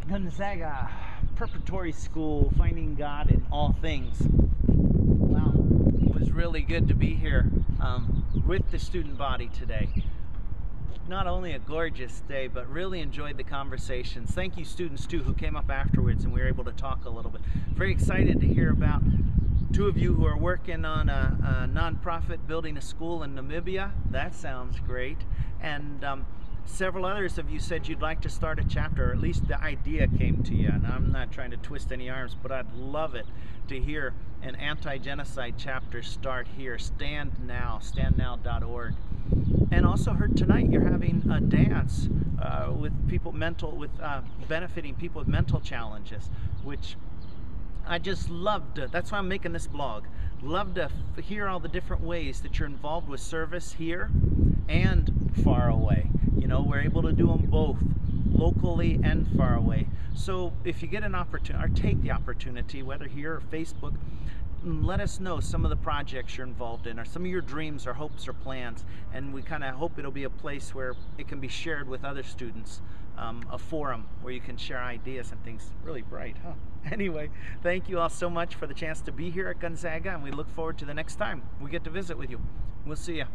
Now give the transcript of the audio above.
Gonzaga Preparatory School, Finding God in All Things. Wow, it was really good to be here with the student body today. Not only a gorgeous day, but really enjoyed the conversations. Thank you students too who came up afterwards and we were able to talk a little bit. Very excited to hear about two of you who are working on a nonprofit building a school in Namibia. That sounds great. And several others of you said you'd like to start a chapter, or at least the idea came to you. And I'm not trying to twist any arms, but I'd love it to hear an anti-genocide chapter start here. Stand Now, standnow.org. And also heard tonight you're having a dance with people benefiting people with mental challenges, which I just loved. That's why I'm making this blog. Love to hear all the different ways that you're involved with service here and far away. You know, we're able to do them both, locally and far away. So if you get an opportunity, or take the opportunity, whether here or Facebook, let us know some of the projects you're involved in, or some of your dreams or hopes or plans, and we kind of hope it'll be a place where it can be shared with other students, a forum where you can share ideas and things. Really bright, huh? Anyway, thank you all so much for the chance to be here at Gonzaga, and we look forward to the next time we get to visit with you. We'll see you.